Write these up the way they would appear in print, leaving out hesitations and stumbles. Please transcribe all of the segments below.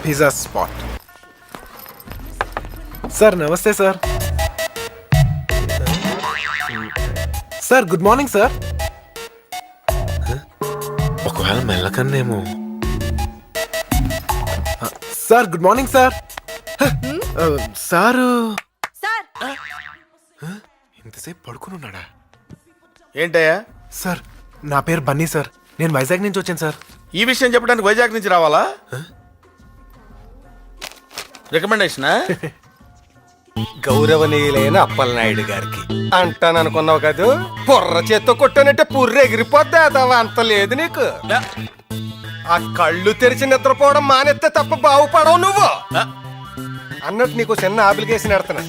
Pizza spot. Sir నమస్తే sir. Sir good morning sir. ఒకవేళ మెల్లకన్నేమో. Sir good morning sir. Sir sir ఇంతసేపు పడుకుని ఉన్నాడా? ఏంటయ్యా? సార్ నా పేరు బన్నీ సార్. నేను వైజాగ్ నుంచి వచ్చాను సార్. ఈ విషయం చెప్పడానికి వైజాగ్ నుంచి రావాలా? రికమెండేషనా? గౌరవనీయులైన అప్పలనాయుడు గారికి అంటాననుకున్నావు కదూ, పొర్ర చేత్తో కొట్టానంటే పుర్రె ఎగిరిపోద్దా అదవా, అంత లేదు నీకు. ఆ కళ్ళు తెరిచి నిద్రపోవడం మానేస్తే తప్ప బాగుపడవు నువ్వు అన్నట్టు నీకు చిన్న అప్లికేషన్ ఎడుతున్నా.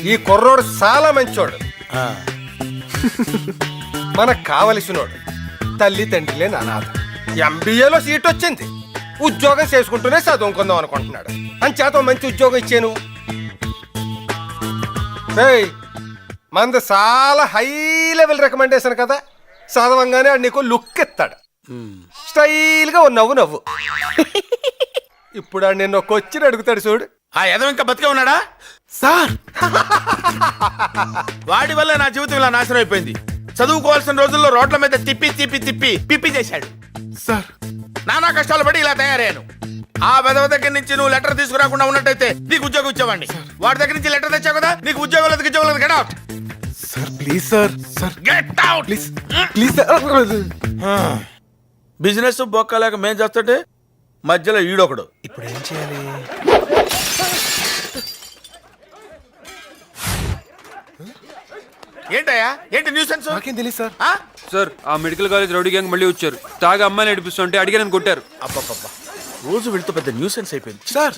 ఈ కుర్రోడు చాలా మంచోడు, మనకు కావలసినోడు, తల్లి తండ్రి లేని అనాథ. ఎంబీఏలో సీట్ వచ్చింది, ఉద్యోగం చేసుకుంటూనే చదువుకుందాం అనుకుంటున్నాడు. అంచేత మంచి ఉద్యోగం ఇచ్చాను. మంది చాలా హై లెవెల్ రికమెండేషన్ కదా, చదవంగానే ఆడు నీకు లుక్ ఇస్తాడు, స్టైల్ గా నవ్వు నవ్వు. ఇప్పుడు ఆడు నిన్న ఒక వచ్చి అడుగుతాడు చూడు. ఆ ఎదవ ఇంకా బతికే ఉన్నాడా? సార్ వాడి వల్ల నా జీవితం ఇలా నాశనం అయిపోయింది. చదువుకోవాల్సిన రోజుల్లో రోడ్ల మీద తిప్పి తిప్పి తిప్పి పిప్పి చేశాడు. సార్ నానా కష్టాలు పడి ఇలా తయారయ్యాను. ఆ వెదవ దగ్గర నుంచి నువ్వు లెటర్ తీసుకురాకుండా ఉన్నట్టయితే నీకు ఉద్యోగం ఇచ్చేవాడిని. వాడి దగ్గర నుంచి లెటర్ తెచ్చావు కదా, నీకు ఉద్యోగం లేదు, ఉద్యోగం లేదు. Get out sir please sir. Sir get out please please sir. Business బొక్కలేక మేం చేస్తుంటే మధ్యలో ఈడొకడు. ఇప్పుడు ఏం చేయాలి? ఏంటయ్యా? ఏంటి న్యూసెన్స్? నాకేం తెలియదు సార్. సార్ ఆ మెడికల్ కాలేజ్ రౌడీ గ్యాంగ్ మళ్ళీ వచ్చారు. తాగా అమ్మాయిని నడిపిస్తుంటే అడిగానని కొట్టారు. అబ్బబ్బబ్బా, రోజు వీళ్ళతో పెద్ద న్యూసెన్స్ అయిపోయింది. సార్